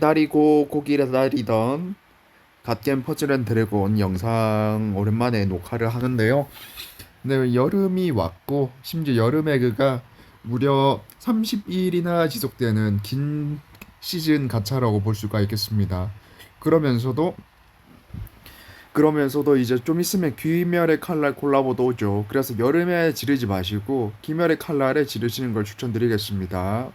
기다리고 고기를 기다리던 갓겜 퍼즐 앤 드래곤 영상 오랜만에 녹화를 하는데요. 네, 여름이 왔고 심지어 여름 에그가 무려 30일이나 지속되는 긴 시즌 가차라고 볼 수가 있겠습니다. 그러면서도 그러면서도 이제 좀 있으면 귀멸의 칼날 콜라보도 오죠. 그래서 여름에 지르지 마시고 귀멸의 칼날에 지르시는 걸 추천드리겠습니다.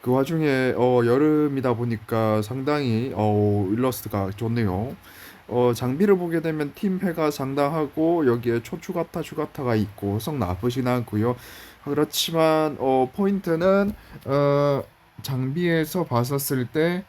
그 와중에 여름이다 보니까 상당히 일러스트가 좋네요. 장비를 보게 되면 팀회가 상당하고 여기에 초추가타 슈가타가 있고 썩 나쁘진 않고요. 그렇지만 포인트는 어, 장비에서 봤었을 때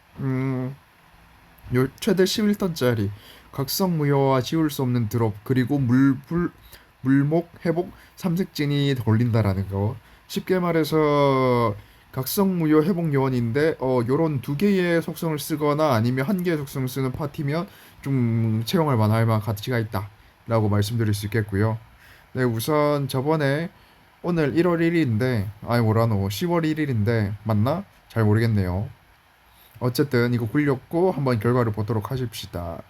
최대 11턴짜리 각성 무효와 지울 수 없는 드롭 그리고 물목 회복 삼색진이 걸린다라는 거. 쉽게 말해서 각성 무효 회복 요원인데 요런 두 개의 속성을 쓰거나 아니면 한 개의 속성을 쓰는 파티면 좀 채용할 만할 만한 가치가 있다라고 말씀드릴 수 있겠고요. 네, 우선 저번에 오늘 1월 1일인데 아니 뭐라노 10월 1일인데 맞나? 잘 모르겠네요. 어쨌든 이거 굴렸고 한번 결과를 보도록 하십시다.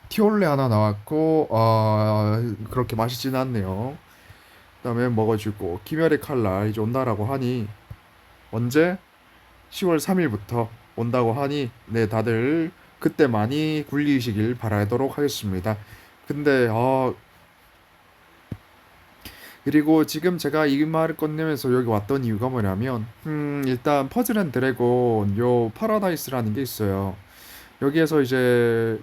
티올레 하나 나왔고 그렇게 맛있진 않네요. 그다음에 먹어주고 김열의 칼날 이제 온다라고 하니 언제? 10월 3일부터 온다고 하니 네 다들 그때 많이 굴리시길 바라도록 하겠습니다. 근데 그리고 지금 제가 이 말을 꺼내면서 여기 왔던 이유가 뭐냐면 일단 퍼즐 앤 드래곤 요 파라다이스라는 게 있어요. 여기에서 이제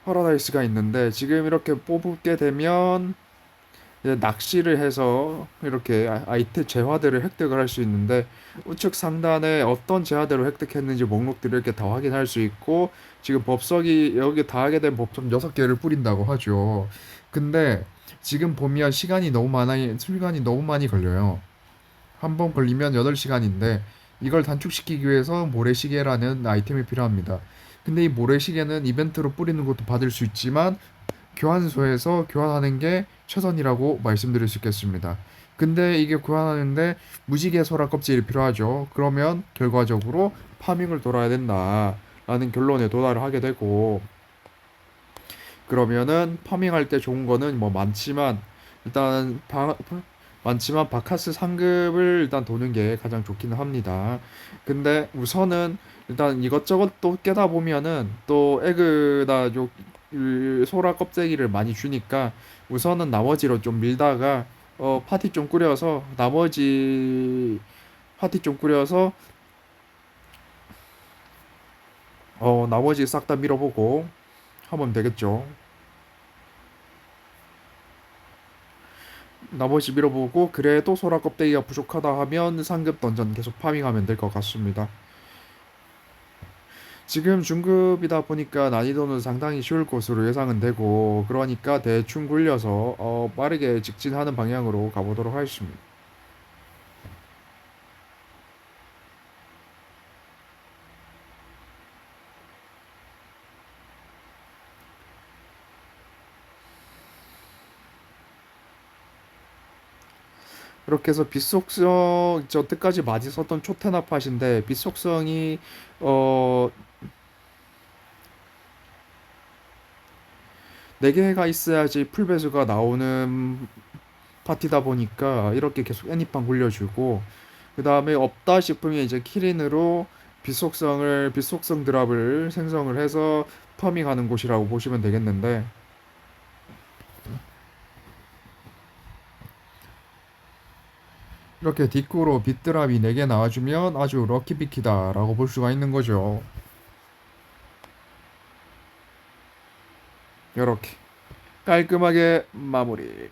파라다이스가 있는데 지금 이렇게 뽑게 되면 이제 낚시를 해서 이렇게 아이템 재화들을 획득을 할 수 있는데 우측 상단에 어떤 재화들을 획득했는지 목록들을 이렇게 다 확인할 수 있고 지금 법석이 여기 다 하게 된 법석 6개를 뿌린다고 하죠. 근데 지금 보면 시간이 너무 많이 걸려요. 한 번 걸리면 8시간인데 이걸 단축시키기 위해서 모래시계라는 아이템이 필요합니다. 근데 이 모래시계는 이벤트로 뿌리는 것도 받을 수 있지만 교환소에서 교환하는 게 최선이라고 말씀드릴 수 있겠습니다. 근데 이게 교환하는데 무지개 소라 껍질이 필요하죠. 그러면 결과적으로 파밍을 돌아야 된다라는 결론에 도달을 하게 되고 그러면은 파밍할 때 좋은 거는 뭐 많지만 일단 많지만 바카스 상급을 일단 도는 게 가장 좋기는 합니다. 근데 우선은 일단 이것저것 또 깨다 보면은 또 에그다 이 소라 껍데기를 많이 주니까 우선은 나머지로 좀 밀다가 파티 좀 꾸려서 파티 좀 꾸려서 나머지 싹 다 밀어보고 하면 되겠죠. 나머지 밀어보고 그래도 소라 껍데기가 부족하다 하면 상급 던전 계속 파밍하면 될 것 같습니다. 지금 중급이다 보니까 난이도는 상당히 쉬울 것으로 예상은 되고 그러니까 대충 굴려서 빠르게 직진하는 방향으로 가보도록 하겠습니다. 이렇게 해서 빛속성 저때까지 많이 썼던 초테나팟인데 빛속성이 어 4개가 있어야지 풀배수가 나오는 파티다 보니까 이렇게 계속 애니팡 굴려주고 그 다음에 없다 싶으면 이제 키린으로 빛속성 드랍을 생성을 해서 파밍하는 곳이라고 보시면 되겠는데 이렇게 뒷구로 빛드랍이 4개 나와주면 아주 럭키비키다 라고 볼 수가 있는 거죠. 이렇게 깔끔하게 마무리.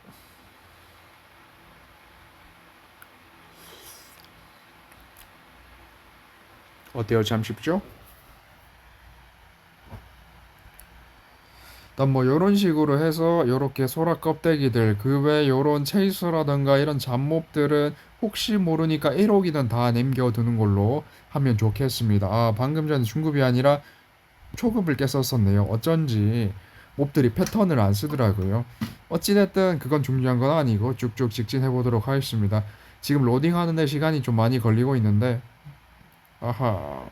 어때요? 참 쉽죠? 일단 뭐 요런 식으로 해서 요렇게 소라 껍데기들 그 외 요런 체이서라든가 이런 잡몹들은 혹시 모르니까 1호기는 다 남겨두는 걸로 하면 좋겠습니다. 방금 전에 중급이 아니라 초급을 깼었었네요. 어쩐지 몹들이 패턴을 안 쓰더라고요. 어찌됐든 그건 중요한 건 아니고 쭉쭉 직진해 보도록 하겠습니다. 지금 로딩하는 데 시간이 좀 많이 걸리고 있는데 아하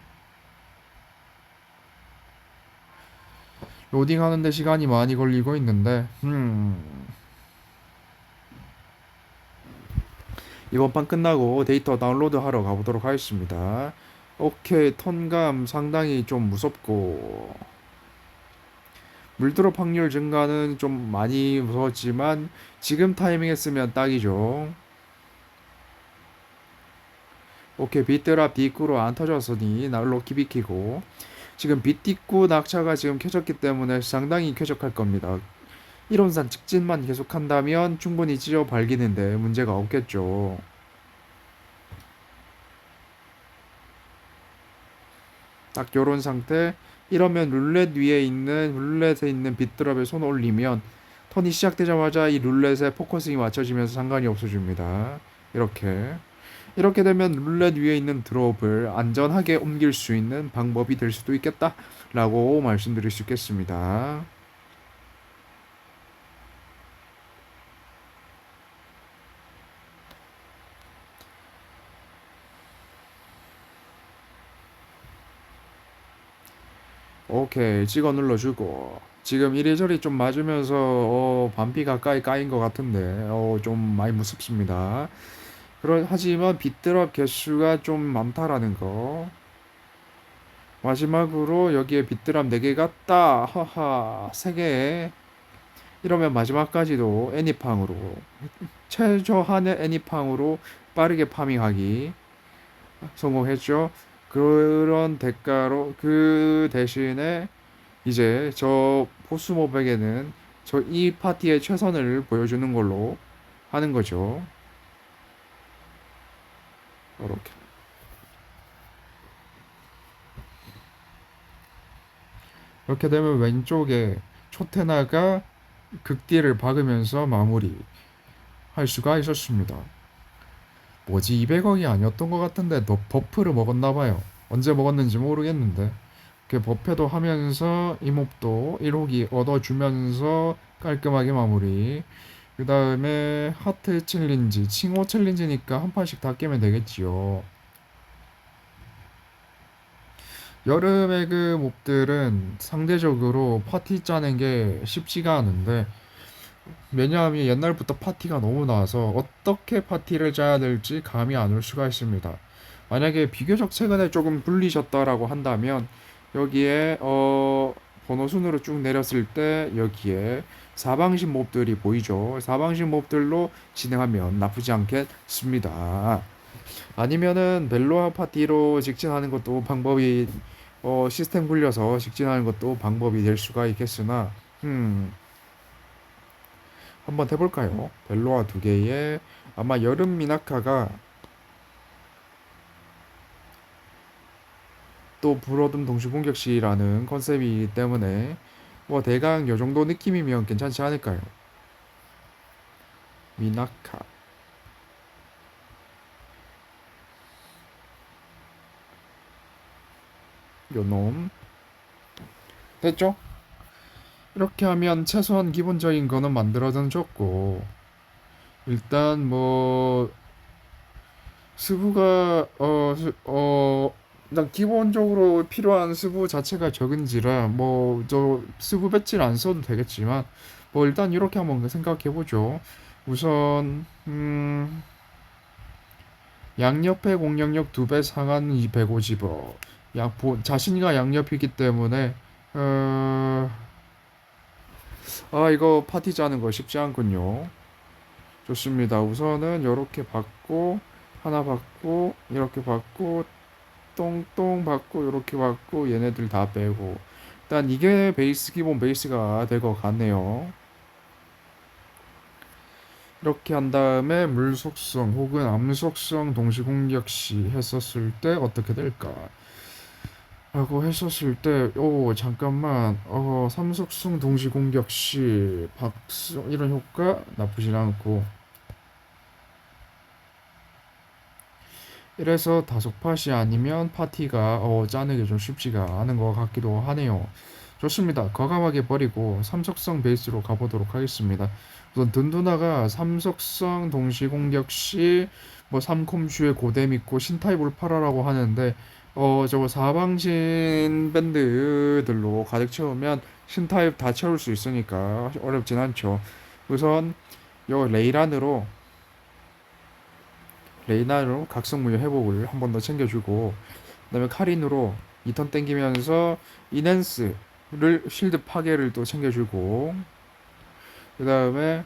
로딩하는데 시간이 많이 걸리고 있는데 이번 판 끝나고 데이터 다운로드 하러 가보도록 하겠습니다. 오케이, 턴감 상당히 좀 무섭고 물드롭 확률 증가는 좀 많이 무서웠지만 지금 타이밍에 쓰면 딱이죠. 오케이, 빗드랍 뒷구로 안 터졌으니 날로 키비키고 지금 빗뒷구 낙차가 지금 켜졌기 때문에 상당히 쾌적할 겁니다. 이론상 직진만 계속한다면 충분히 찢어 발기는데 문제가 없겠죠. 딱 요런 상태. 이러면 룰렛에 있는 빗드랍에 손 올리면 턴이 시작되자마자 이 룰렛에 포커싱이 맞춰지면서 상관이 없어집니다. 이렇게 되면 룰렛 위에 있는 드롭을 안전하게 옮길 수 있는 방법이 될 수도 있겠다 라고 말씀드릴 수 있겠습니다. 오케이, 찍어 눌러주고 지금 이리저리 좀 맞으면서 반피 가까이 까인 것 같은데 좀 많이 무섭습니다. 하지만 빗드랍 개수가 좀 많다라는 거. 마지막으로 여기에 빗드랍 4개 같다. 하하, 3개. 이러면 마지막까지도 애니팡으로 최저한의 애니팡으로 빠르게 파밍하기 성공했죠. 그런 대가로 그 대신에 이제 저 보스모백에는 저 이 파티의 최선을 보여주는 걸로 하는 거죠. 이렇게 이렇게 되면 왼쪽에 초테나가 극딜을 박으면서 마무리 할 수가 있었습니다. 뭐지, 200억이 아니었던 것 같은데 너 버프를 먹었나봐요. 언제 먹었는지 모르겠는데 그 버프도 하면서 이몹도 1호기 얻어주면서 깔끔하게 마무리. 그 다음에 하트 챌린지, 칭호 챌린지니까 한 판씩 다 깨면 되겠지요. 여름의 그 몹들은 상대적으로 파티 짜는 게 쉽지가 않은데, 왜냐하면 옛날부터 파티가 너무 나와서 어떻게 파티를 짜야 될지 감이 안 올 수가 있습니다. 만약에 비교적 최근에 조금 불리셨다라고 한다면 여기에 번호 순으로 쭉 내렸을 때 여기에 사방신 몹들이 보이죠. 사방신 몹들로 진행하면 나쁘지 않겠습니다. 아니면은 벨로아 파티로 직진하는 것도 방법이 시스템 굴려서 직진하는 것도 방법이 될 수가 있겠으나 한번 해볼까요? 벨로아 2개에 아마 여름 미나카가 또 불어둠 동시공격시라는 컨셉이기 때문에 뭐 대강 요 정도 느낌이면 괜찮지 않을까요? 미나카 요놈 됐죠? 이렇게 하면 최소한 기본적인 거는 만들어는 줬고, 일단 뭐 스부가 일단 기본적으로 필요한 스부 자체가 적은지라 뭐 저 스부 배치를 안 써도 되겠지만 뭐 일단 이렇게 한번 생각해 보죠. 우선 양옆에 공격력 2배 상한 250억. 자신과 양옆이기 때문에 이거 파티 짜는 거 쉽지 않군요. 좋습니다. 우선은 이렇게 받고 하나 받고 이렇게 받고 똥똥 받고 이렇게 받고 얘네들 다 빼고 일단 이게 기본 베이스가 될 것 같네요. 이렇게 한 다음에 물 속성 혹은 암 속성 동시 공격 시 했었을 때 어떻게 될까? 라고 했었을 때, 잠깐만, 삼속성 동시 공격 시 박수 이런 효과 나쁘진 않고, 이래서 다속 팟이 아니면 파티가 짜는 게 좀 쉽지가 않은 것 같기도 하네요. 좋습니다. 과감하게 버리고 삼속성 베이스로 가보도록 하겠습니다. 우선 든두나가 삼속성 동시 공격 시 뭐 3콤슈에 고뎀 있고 신타입 울파라라고 하는데 저거 사방신 밴드들로 가득 채우면 신타입 다 채울 수 있으니까 어렵진 않죠. 우선 요 레이나로 각성무효 회복을 한 번 더 챙겨주고, 그다음에 카린으로 2턴 땡기면서 이넨스를 실드 파괴를 또 챙겨주고, 그다음에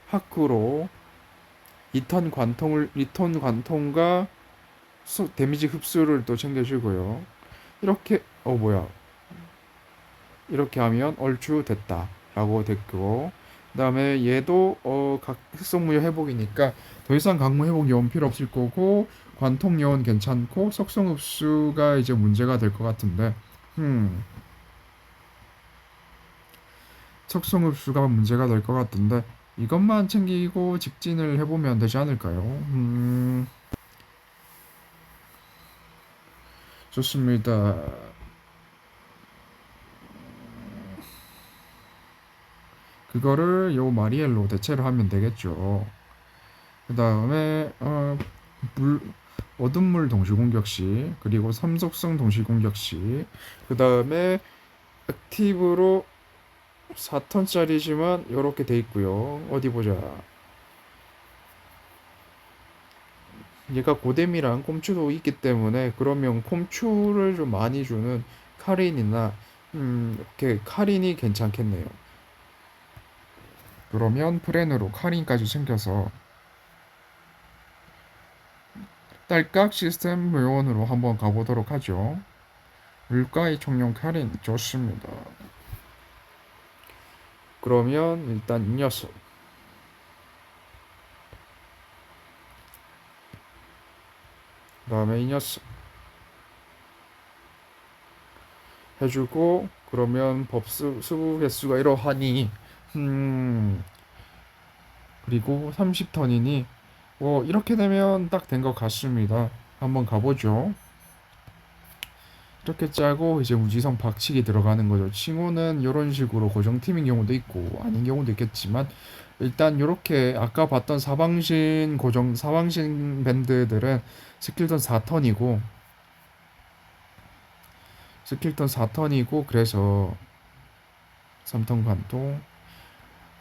하쿠로 2턴 관통과 데미지 흡수를 또 챙겨주고요. 이렇게 뭐야, 이렇게 하면 얼추 됐다라고 됐고, 그다음에 얘도 각 흑성무효 회복이니까 더 이상 강무 회복 요원 필요 없을 거고, 관통 요원 괜찮고, 속성 흡수가 이제 문제가 될 것 같은데, 음 속성 흡수가 문제가 될 것 같은데, 이것만 챙기고 직진을 해보면 되지 않을까요? 좋습니다. 그거를 요 마리엘로 대체를 하면 되겠죠. 그 다음에 물 어둠물 동시공격 시, 그리고 삼속성 동시공격 시, 그 다음에 액티브로 4턴짜리지만 이렇게 돼 있고요. 어디 보자. 얘가 고뎀이랑 콤추도 있기 때문에, 그러면 콤추를 좀 많이 주는 카린이나 이렇게 카린이 괜찮겠네요. 그러면 프렌으로 카린까지 챙겨서 딸깍 시스템 요원으로 한번 가보도록 하죠. 물가의 총령 카린 좋습니다. 그러면 일단 이 녀석, 그 다음에 이 녀석 해주고, 그러면 법수 수부 개수가 이러하니, 그리고 30턴이니 이렇게 되면 딱 된 것 같습니다. 한번 가보죠. 이렇게 짜고 이제 무지성 박치기 들어가는 거죠. 칭호는 이런 식으로 고정팀인 경우도 있고 아닌 경우도 있겠지만, 일단 이렇게 아까 봤던 사방신 밴드들은 스킬턴 4턴이고 그래서 3턴 관통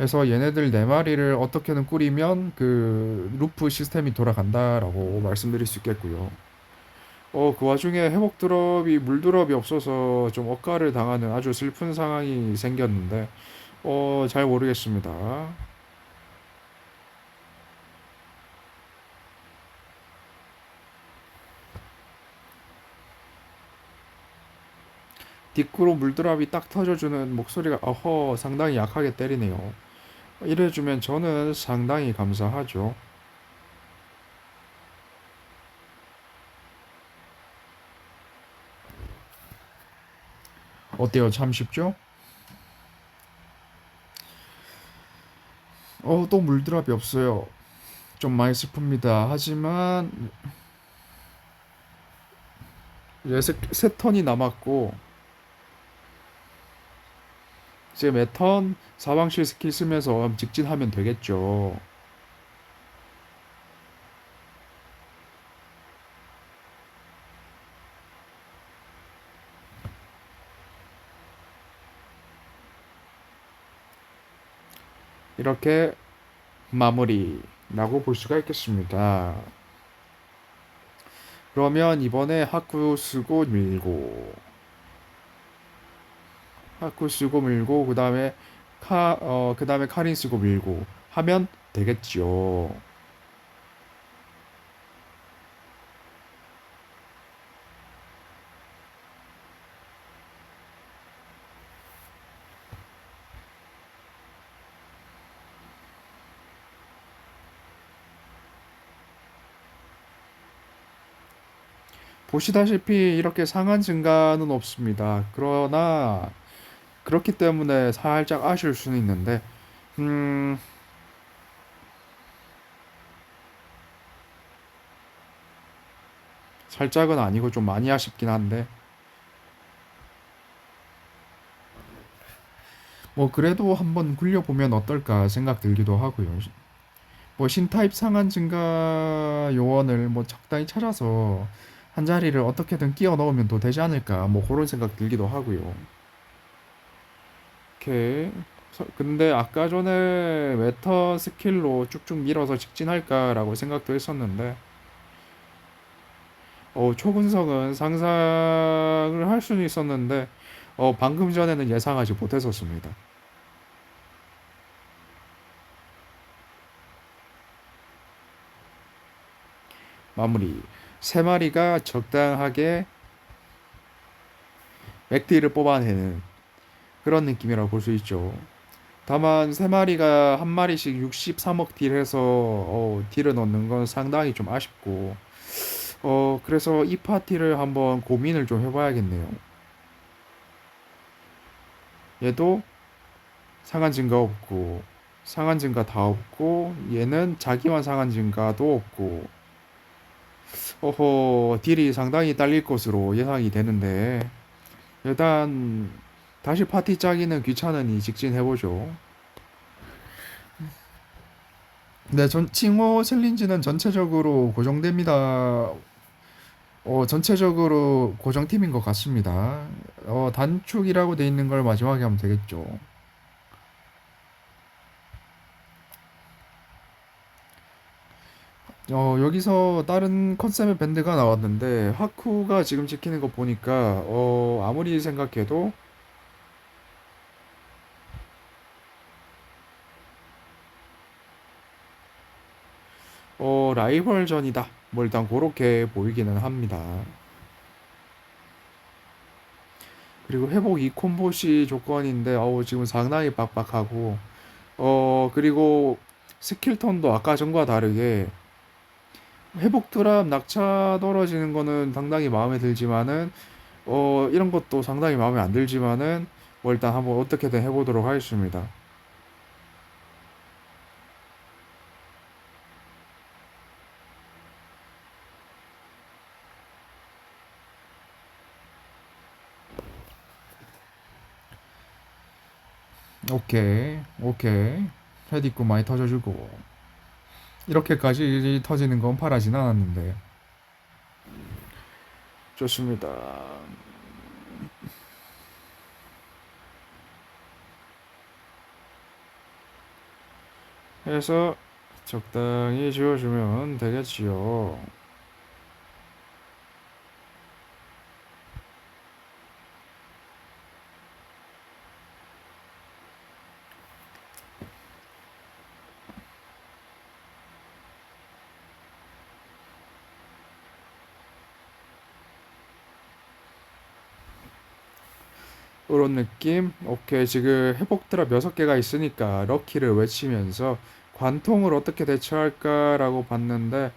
해서 얘네들 4마리를 어떻게든 꾸리면 그 루프 시스템이 돌아간다라고 말씀드릴 수 있겠고요. 그 와중에 회복 드롭이 물 드롭이 없어서 좀 억가를 당하는 아주 슬픈 상황이 생겼는데, 잘 모르겠습니다. 뒷구로 물드랍이 딱 터져주는 목소리가 상당히 약하게 때리네요. 이래주면 저는 상당히 감사하죠. 어때요? 참 쉽죠? 또 물드랍이 없어요. 좀 많이 슬픕니다. 하지만 이제 세 턴이 남았고, 이제 매턴 사방실 스킬 쓰면서 직진하면 되겠죠. 이렇게 마무리라고 볼 수가 있겠습니다. 그러면 이번에 하쿠 쓰고 밀고, 그 다음에 카린 쓰고 밀고 하면 되겠죠. 보시다시피 이렇게 상한 증가는 없습니다. 그러나 그렇기 때문에 살짝 아쉬울 수는 있는데, 음, 살짝은 아니고 좀 많이 아쉽긴 한데, 그래도 한번 굴려보면 어떨까 생각 들기도 하고요. 신타입 상한 증가 요원을 적당히 찾아서 한 자리를 어떻게든 끼워 넣으면 더 되지 않을까 뭐 그런 생각 들기도 하고요. 오케이. 근데 아까 전에 메터 스킬로 쭉쭉 밀어서 직진할까라고 생각도 했었는데 초분석은 상상을 할 수는 있었는데 방금 전에는 예상하지 못했었습니다. 마무리. 세 마리가 적당하게 맥딜을 뽑아내는 그런 느낌이라고 볼 수 있죠. 다만 세 마리가 한 마리씩 63억 딜해서 딜을 넣는 건 상당히 좀 아쉽고 그래서 이 파티를 한번 고민을 좀 해봐야겠네요. 얘도 상한 증가 없고 상한 증가 다 없고 얘는 자기만 상한 증가도 없고 딜이 상당히 딸릴 것으로 예상이 되는데 일단 다시 파티 짜기는 귀찮으니 직진해보죠. 네, 칭호 챌린지는 전체적으로 고정됩니다. 전체적으로 고정팀인 것 같습니다. 단축이라고 돼 있는 걸 마지막에 하면 되겠죠. 여기서 다른 컨셉의 밴드가 나왔는데 하쿠가 지금 찍히는 거 보니까 아무리 생각해도 라이벌전이다. 뭐 일단 그렇게 보이기는 합니다. 그리고 회복 2콤보시 조건인데 지금 상당히 빡빡하고 그리고 스킬 턴도 아까 전과 다르게 회복 드랍 낙차 떨어지는 거는 상당히 마음에 들지만은 이런 것도 상당히 마음에 안 들지만은 뭐 일단 한번 어떻게든 해보도록 하겠습니다. 오케이, 오케이. 헤드 있고 많이 터져주고 이렇게까지 터지는 건 바라진 않았는데 좋습니다. 해서 적당히 지워주면 되겠지요. 그런 느낌? 오케이. 지금 회복 드랍 6개가 있으니까 럭키를 외치면서 관통을 어떻게 대처할까라고 봤는데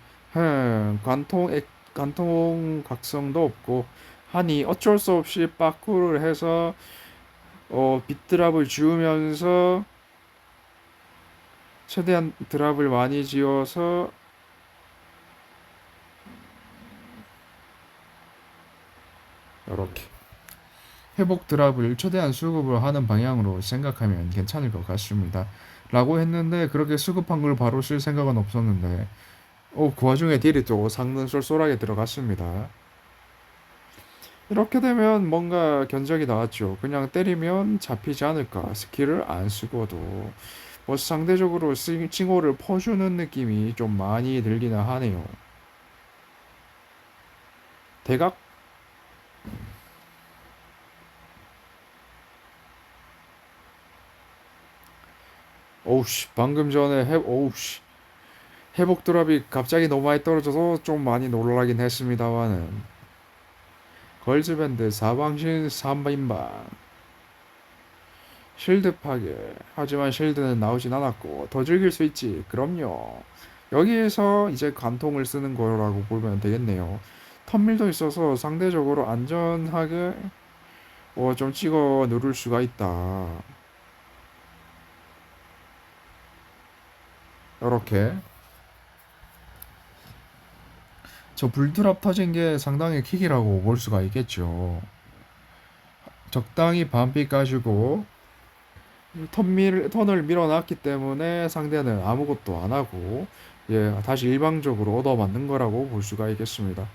관통 각성도 없고 하니 어쩔 수 없이 빠꾸를 해서 빗드랍을 지우면서 최대한 드랍을 많이 지어서 이렇게 회복 드랍을 최대한 수급을 하는 방향으로 생각하면 괜찮을 것 같습니다. 라고 했는데 그렇게 수급한 걸 바로 쓸 생각은 없었는데 그 와중에 딜이 또 상승 쏠쏠하게 들어갔습니다. 이렇게 되면 뭔가 견적이 나왔죠. 그냥 때리면 잡히지 않을까. 스킬을 안 쓰고도 뭐 상대적으로 칭호를 퍼주는 느낌이 좀 많이 들기는 하네요. 대각? 오우씨 방금 전에 오우씨 회복 드랍이 갑자기 너무 많이 떨어져서 좀 많이 놀라긴 했습니다만은 걸즈밴드 사방신 3인방 실드 파괴. 하지만 실드는 나오진 않았고 더 즐길 수 있지. 그럼요. 여기에서 이제 관통을 쓰는 거라고 보면 되겠네요. 턴밀도 있어서 상대적으로 안전하게 좀 찍어 누를 수가 있다. 이렇게 저 불드랍 터진 게 상당히 킥이라고 볼 수가 있겠죠. 적당히 반피 까주고 턴을 밀어놨기 때문에 상대는 아무것도 안 하고 다시 일방적으로 얻어맞는 거라고 볼 수가 있겠습니다.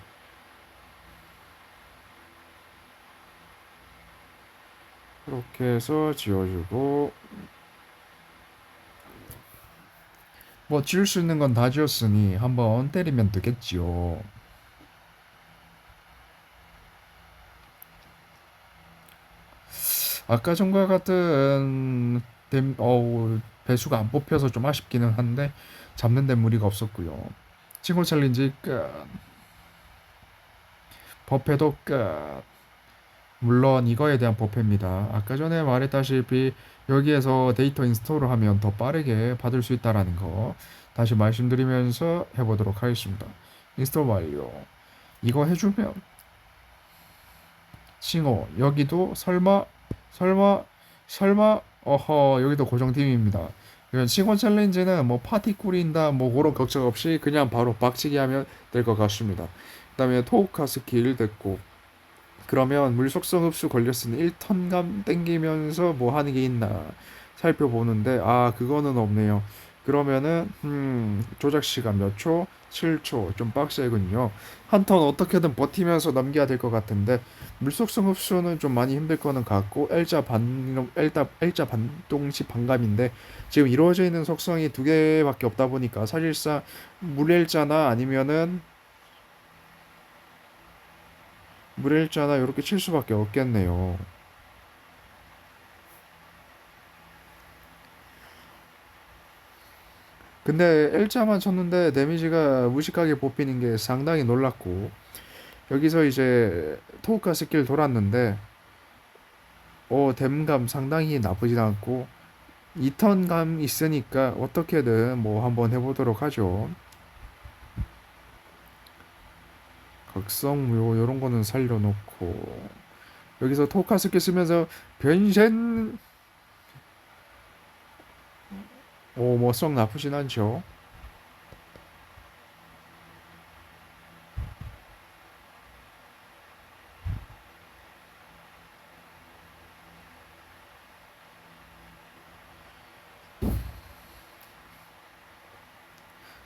이렇게 해서 지워주고, 뭐 지울 수 있는 건 다 지웠으니 한번 때리면 되겠지요. 아까 전과 같은 배수가 안 뽑혀서 좀 아쉽기는 한데 잡는 데 무리가 없었고요. 친구 챌린지 끝. 버페도 끝. 물론 이거에 대한 버페입니다. 아까 전에 말했다시피 여기에서 데이터 인스톨을 하면 더 빠르게 받을 수 있다라는 거 다시 말씀드리면서 해보도록 하겠습니다. 인스톨 완료. 이거 해주면 칭호 여기도 설마 어허 여기도 고정팀입니다. 이건 칭호 챌린지는 뭐 파티 꾸린다 뭐 그런 걱정 없이 그냥 바로 박치기 하면 될 것 같습니다. 그다음에 토우카 스킬 됐고 그러면 물 속성 흡수 걸렸으니 1턴감 땡기면서 뭐 하는 게 있나 살펴보는데 아 그거는 없네요. 그러면은 조작 시간 몇 초? 7초 좀 빡세군요. 한 턴 어떻게든 버티면서 넘겨야 될 것 같은데 물속성 흡수는 좀 많이 힘들 거는 같고 L자 반동시 반감인데 지금 이루어져 있는 속성이 두 개밖에 없다 보니까 사실상 물일자나 아니면은 물일자나 이렇게 칠 수밖에 없겠네요. 근데 L자만 쳤는데 데미지가 무식하게 뽑히는 게 상당히 놀랐고 여기서 이제 토우카 스킬 돌았는데 댐감 상당히 나쁘진 않고 2턴감 있으니까 어떻게든 뭐 한번 해보도록 하죠. 각성무효 요런 거는 살려놓고 여기서 토우카 스킬 쓰면서 변신 뭐썩 나쁘진 않죠.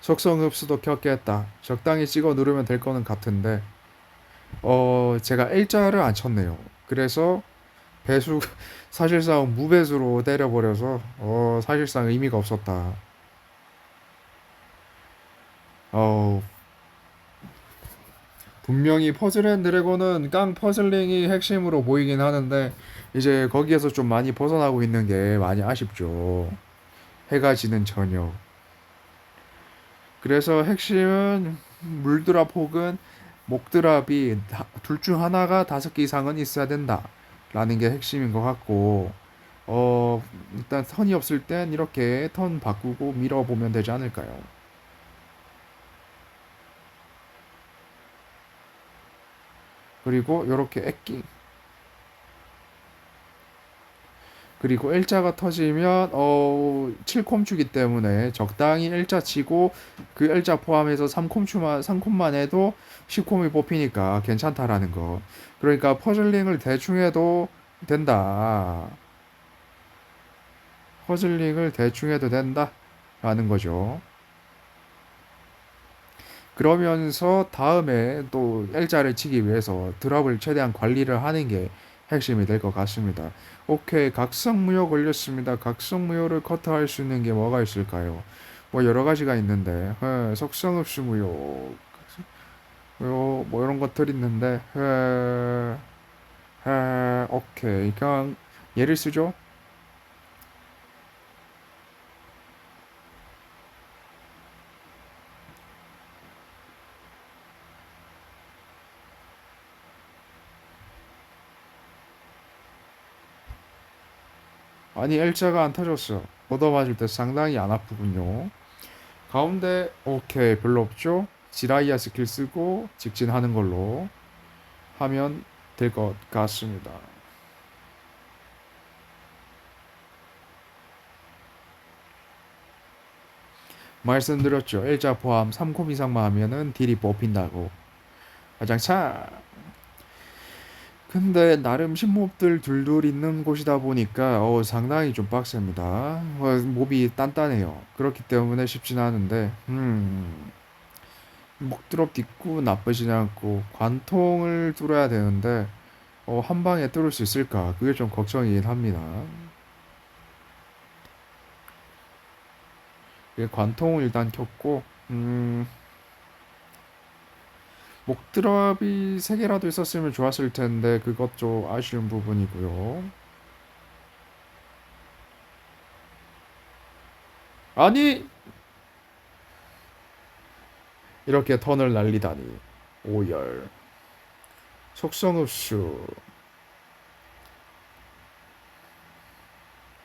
속성 흡수도 켰겠다. 적당히 찍어 누르면 될 거는 같은데 제가 L자를 안 쳤네요. 그래서 배수 사실상 무배수로 때려버려서 사실상 의미가 없었다. 어 분명히 퍼즐 앤 드래곤은 깡 퍼즐링이 핵심으로 보이긴 하는데 이제 거기에서 좀 많이 벗어나고 있는 게 많이 아쉽죠. 해가 지는 저녁. 그래서 핵심은 물드랍 혹은 목드랍이 둘 중 하나가 5개 이상은 있어야 된다. 라는 게 핵심인 것 같고 일단 턴이 없을 땐 이렇게 턴 바꾸고 밀어보면 되지 않을까요? 그리고 이렇게 액기 그리고 L자가 터지면 7콤추기 때문에 적당히 L자 치고 그 L자 포함해서 3콤만 해도 10콤이 뽑히니까 괜찮다라는 거. 그러니까 퍼즐링을 대충 해도 된다. 퍼즐링을 대충 해도 된다라는 거죠. 그러면서 다음에 또 L자를 치기 위해서 드랍을 최대한 관리를 하는 게 핵심이 될 것 같습니다. 오케이, 각성무효 걸렸습니다. 각성무효를 커트할 수 있는 게 뭐가 있을까요? 뭐 여러 가지가 있는데 속성흡수 무효, 뭐 이런 것들 있는데 오케이, 그냥 예를 쓰죠. 아니 L자가 안 터졌어. 얻어맞을 때 상당히 안 아프군요. 가운데 오케이 별로 없죠? 지라이아 스킬 쓰고 직진하는 걸로 하면 될 것 같습니다. 말씀드렸죠. L자 포함 3콤 이상만 하면은 딜이 뽑힌다고. 가장차. 근데 나름 신몹들 둘둘 있는 곳이다 보니까 상당히 좀 빡셉니다. 몹이 단단해요. 그렇기 때문에 쉽진 않은데 목드롭 딛고 나쁘진 않고 관통을 뚫어야 되는데 한 방에 뚫을 수 있을까? 그게 좀 걱정이긴 합니다. 예, 관통을 일단 켰고, 목드랍이 3개라도 있었으면 좋았을 텐데, 그것 좀 아쉬운 부분이고요. 아니! 이렇게 턴을 날리다니. 오열. 속성흡수.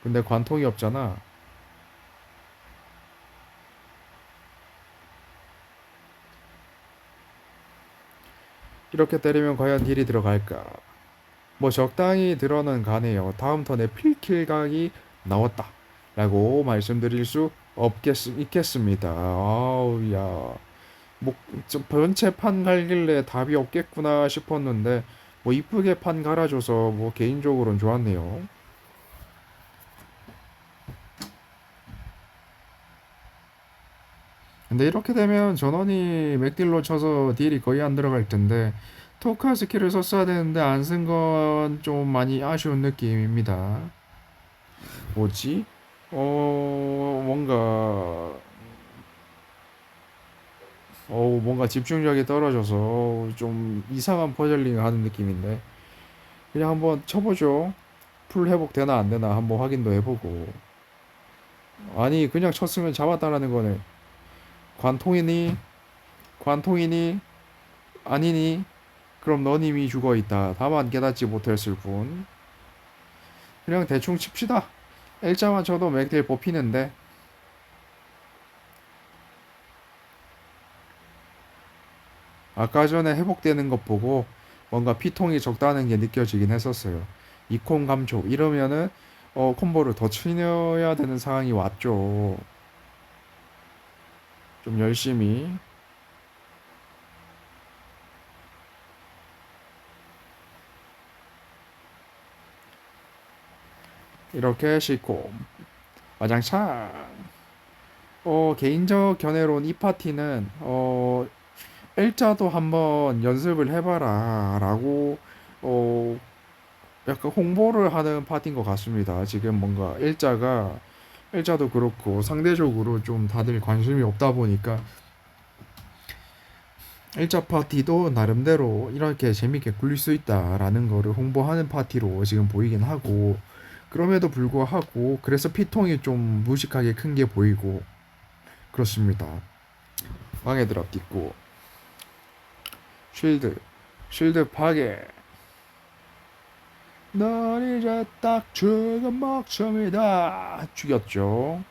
근데 관통이 없잖아. 이렇게 때리면 과연 딜이 들어갈까? 뭐 적당히 들어는 가네요. 다음 턴에 필킬각이 나왔다. 라고 말씀드릴 수 있겠습니다. 아우, 야. 뭐, 전체 판 갈길래 답이 없겠구나 싶었는데, 뭐, 이쁘게 판 갈아줘서, 뭐, 개인적으로는 좋았네요. 근데 이렇게 되면 전원이 맥딜로 쳐서 딜이 거의 안 들어갈 텐데, 토카 스킬을 썼어야 되는데, 안 쓴 건 좀 많이 아쉬운 느낌입니다. 뭐지? 뭔가, 뭔가 집중력이 떨어져서 좀 이상한 퍼즐링을 하는 느낌인데, 그냥 한번 쳐보죠. 풀 회복 되나 안 되나 한번 확인도 해보고. 아니, 그냥 쳤으면 잡았다라는 거네. 관통이니? 관통이니? 아니니? 그럼 넌 이미 죽어 있다. 다만 깨닫지 못했을 뿐. 그냥 대충 칩시다. 일자만 쳐도 맥딜 뽑히는데. 아까 전에 회복되는 것 보고 뭔가 피통이 적다는 게 느껴지긴 했었어요. 이콤 감초 이러면은 콤보를 더 치려야 되는 상황이 왔죠. 좀 열심히 이렇게 싣고 와장창. 개인적 견해론 이 파티는 일자도 한번 연습을 해봐라 라고 어 약간 홍보를 하는 파티인 것 같습니다. 지금 뭔가 일자도 그렇고 상대적으로 좀 다들 관심이 없다 보니까 일자 파티도 나름대로 이렇게 재밌게 굴릴 수 있다라는 거를 홍보하는 파티로 지금 보이긴 하고, 그럼에도 불구하고 그래서 피통이 좀 무식하게 큰 게 보이고 그렇습니다. 방에 드랍 딛고 쉴드 쉴드 파괴. 넌 이제 딱 죽은 목숨이다. 죽였죠.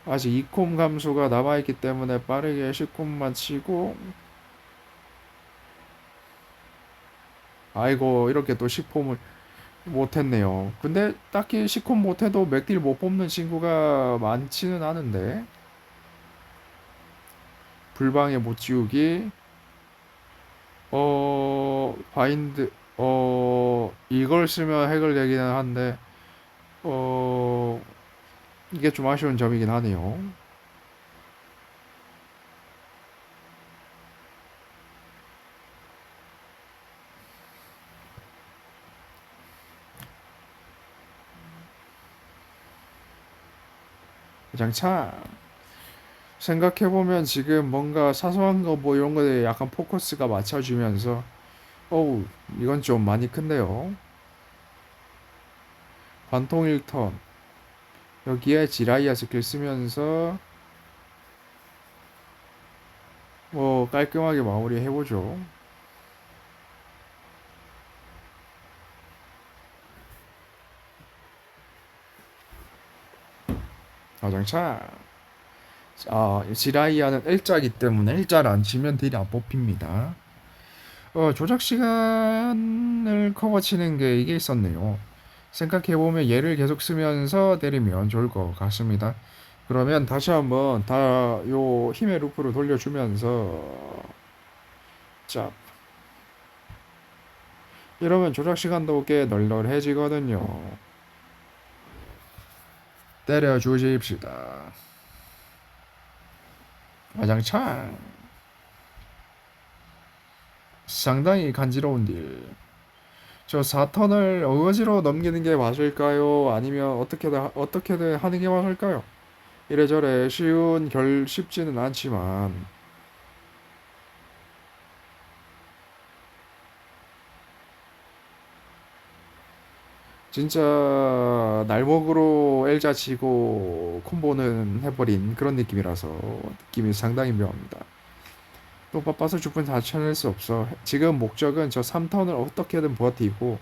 아직 2콤 감소가 남아있기 때문에 빠르게 10콤만 치고, 아이고 이렇게 또 10콤을 못했네요. 근데 딱히 10콤 못해도 맥딜 못 뽑는 친구가 많지는 않은데, 불방에 못 지우기, 바인드, 이걸 쓰면 핵을 내기는 한데, 어 이게 좀 아쉬운 점이긴 하네요. 가장 차 생각해보면 지금 뭔가 사소한 거 뭐 이런 거에 약간 포커스가 맞춰지면서, 어우, 이건 좀 많이 큰데요. 관통 1턴. 여기에 지라이아 스킬 쓰면서 뭐 깔끔하게 마무리 해보죠. 가장차. 지라이아는 일자기 때문에 일자를 안 치면 딜이 안 뽑힙니다. 조작 시간을 커버 치는 게 이게 있었네요. 생각해보면 얘를 계속 쓰면서 때리면 좋을 것 같습니다. 그러면 다시 한번 다 요 힘의 루프를 돌려주면서 짭. 이러면 조작 시간도 꽤 널널해지거든요. 때려 주십시다. 와장창. 상당히 간지러운 딜. 저 4턴을 어거지로 넘기는 게 맞을까요? 아니면 어떻게든 하는 게 맞을까요? 이래저래 쉽지는 않지만 진짜 날먹으로 엘자 치고 콤보는 해버린 그런 느낌이라서 느낌이 상당히 묘합니다. 또 바빠서 죽분 다 쳐낼 수 없어. 지금 목적은 저 3턴을 어떻게든 버티고.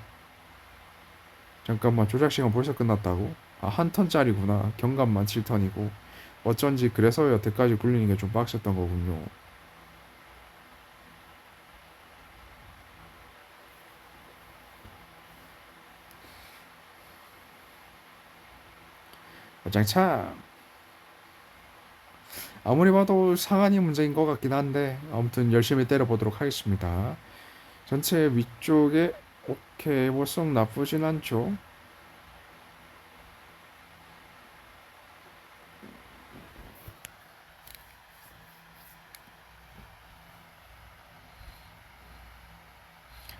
잠깐만, 조작 시간 벌써 끝났다고? 아, 한 턴짜리구나. 경감만 7턴이고. 어쩐지 그래서 여태까지 굴리는 게 좀 빡셌던 거군요. 장참. 아무리 봐도 상한이 문제인 것 같긴 한데 아무튼 열심히 때려보도록 하겠습니다. 전체 위쪽에 오케이, 뭐 썩 나쁘진 않죠.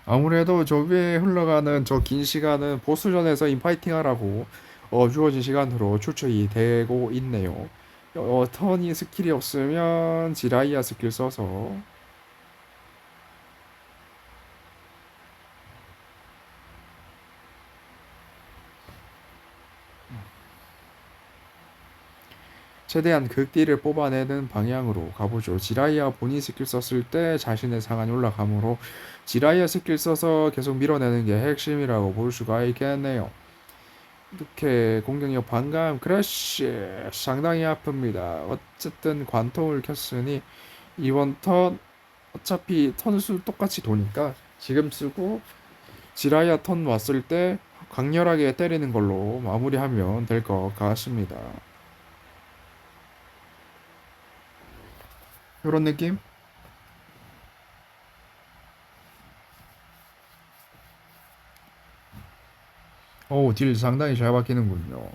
아무래도 저 위에 흘러가는 저 긴 시간은 보스전에서 인파이팅 하라고 주어진 시간으로 추측이 되고 있네요. 턴이 스킬이 없으면 지라이아 스킬 써서 최대한 극딜을 뽑아내는 방향으로 가보죠. 지라이아 본인 스킬 썼을 때 자신의 상한이 올라가므로 지라이아 스킬 써서 계속 밀어내는 게 핵심이라고 볼 수가 있겠네요. 이렇게 공격력 반감 크래쉬 상당히 아픕니다. 어쨌든 관통을 켰으니 이번 턴 어차피 턴수 똑같이 도니까 지금 쓰고 지라이아 턴 왔을 때 강렬하게 때리는 걸로 마무리하면 될 것 같습니다. 이런 느낌? 오, 딜 상당히 잘 박히는군요.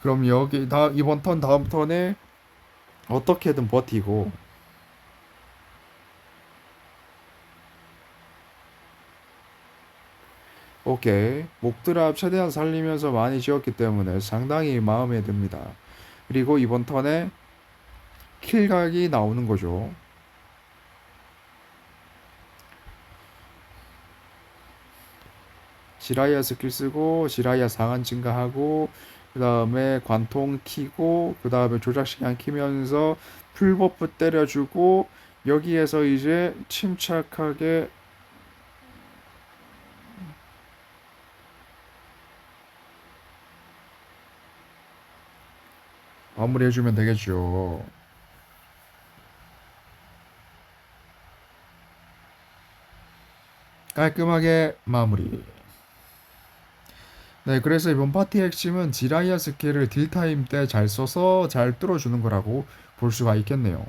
그럼 이번 턴 다음 턴에 어떻게든 버티고. 오케이, 목드랍 최대한 살리면서 많이 지었기 때문에 상당히 마음에 듭니다. 그리고 이번 턴에 킬각이 나오는 거죠. 지라이아 스킬 쓰고 지라이아 상한 증가하고 그 다음에 관통 키고 그 다음에 조작 시간 키면서 풀버프 때려주고 여기에서 이제 침착하게 마무리해주면 되겠죠. 깔끔하게 마무리. 네, 그래서 이번 파티의 핵심은 지라이아 스킬을 딜타임 때 잘 써서 잘 뚫어주는 거라고 볼 수가 있겠네요.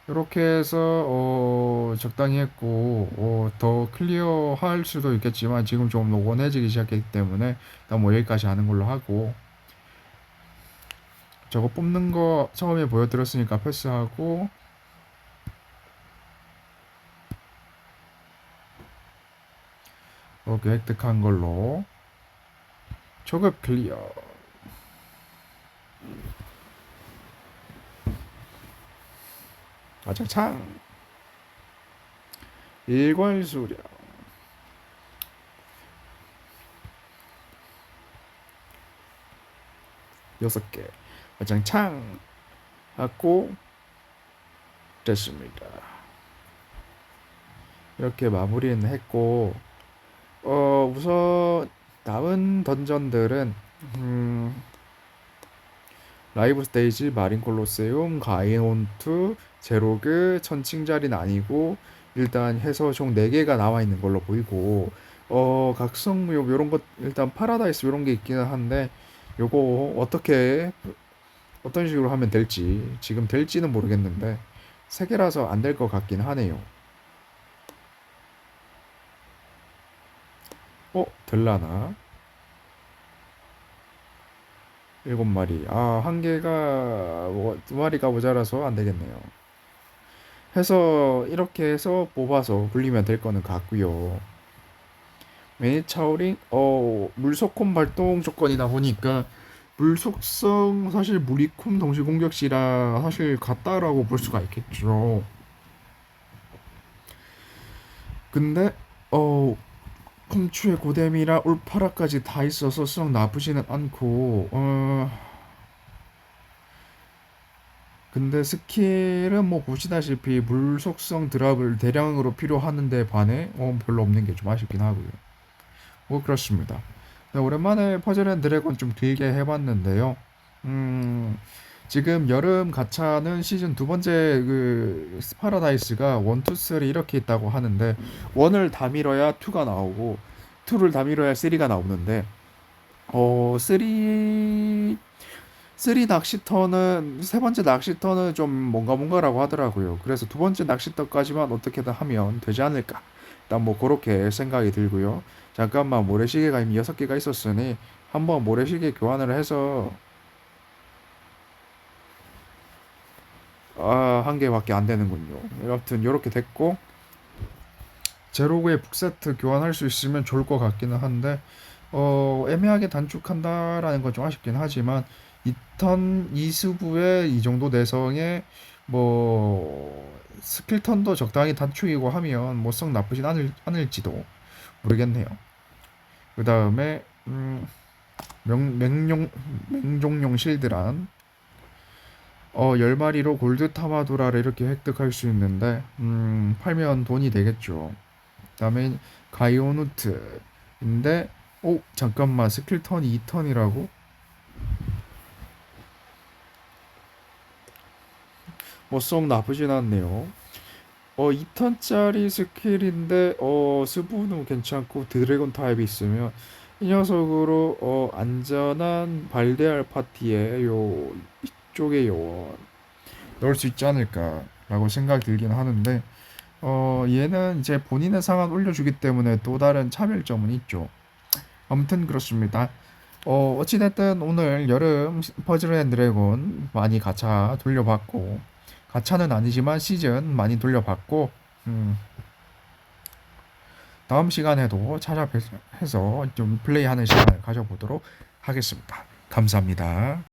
이렇게 해서 적당히 했고 더 클리어 할 수도 있겠지만 지금 좀 노곤해지기 시작했기 때문에 일단 뭐 여기까지 하는 걸로 하고 저거 뽑는 거 처음에 보여드렸으니까 패스하고 이렇게 획득한 걸로 초급 클리어. 아장창 일괄수령 6개 아장창 하고 됐습니다. 이렇게 마무리는 했고 우선 남은 던전들은 음, 라이브 스테이지, 마린 콜로세움, 가이온투, 제로그, 천칭자리는 아니고 일단 해서 총 4개가 나와 있는 걸로 보이고 각성무효 요런 것 일단 파라다이스 요런 게 있기는 한데 요거 어떤 식으로 하면 될지 지금 될지는 모르겠는데 3개라서 안 될 것 같긴 하네요. 될라나? 7마리. 아, 한 개가, 2마리가 모자라서 안 되겠네요. 해서 이렇게 해서 뽑아서 굴리면 될 거는 같고요. 매니차오링 물속콤 발동 조건이다 보니까 물속성 사실 무리콤 동시 공격시라 사실 같다라고 볼 수가 있겠죠. 근데 콩추의 고뎀이라 울파라까지 다 있어서 썩 나쁘지는 않고 근데 스킬은 뭐 보시다시피 물속성 드랍을 대량으로 필요하는데 반해 별로 없는 게 좀 아쉽긴 하고요. 뭐 그렇습니다. 네, 오랜만에 퍼즐 앤 드래곤 좀 길게 해봤는데요. 음, 지금 여름 가차는 시즌 두 번째 그 파라다이스가 1, 2, 3 이렇게 있다고 하는데 1을 다 밀어야 2가 나오고 2를 다 밀어야 3가 나오는데 3 낚시터는 세 번째 낚시터는 좀 뭔가라고 하더라고요. 그래서 두 번째 낚시터까지만 어떻게든 하면 되지 않을까. 일단 뭐 그렇게 생각이 들고요. 잠깐만 모래시계가 이미 6개가 있었으니 한번 모래시계 교환을 해서 한 개밖에 안 되는군요. 여하튼 이렇게 됐고 제로그의 북세트 교환할 수 있으면 좋을 것 같기는 한데 애매하게 단축한다라는 건 좀 아쉽긴 하지만 2턴 2수부에 이 정도 내성에 뭐 스킬 턴도 적당히 단축이고 하면 뭐 썩 나쁘진 않을지도 모르겠네요. 그 다음에 맹종용 실드란 10마리로 골드 타마도라를 이렇게 획득할 수 있는데 팔면 돈이 되겠죠. 그다음에 가이오누트인데 잠깐만 스킬 턴이 2턴이라고? 뭐 썩 나쁘진 않네요. 2턴짜리 스킬인데 스부는 괜찮고 드래곤 타입이 있으면 이 녀석으로 안전한 발대할 파티에 이쪽에 요원 넣을 수 있지 않을까라고 생각이 들긴 하는데 얘는 이제 본인의 상한 올려주기 때문에 또 다른 차별점은 있죠. 아무튼 그렇습니다. 어찌됐든 오늘 여름 퍼즐 앤 드래곤 많이 가차 돌려봤고, 가차는 아니지만 시즌 많이 돌려봤고, 다음 시간에도 찾아뵈서 좀 플레이하는 시간을 가져보도록 하겠습니다. 감사합니다.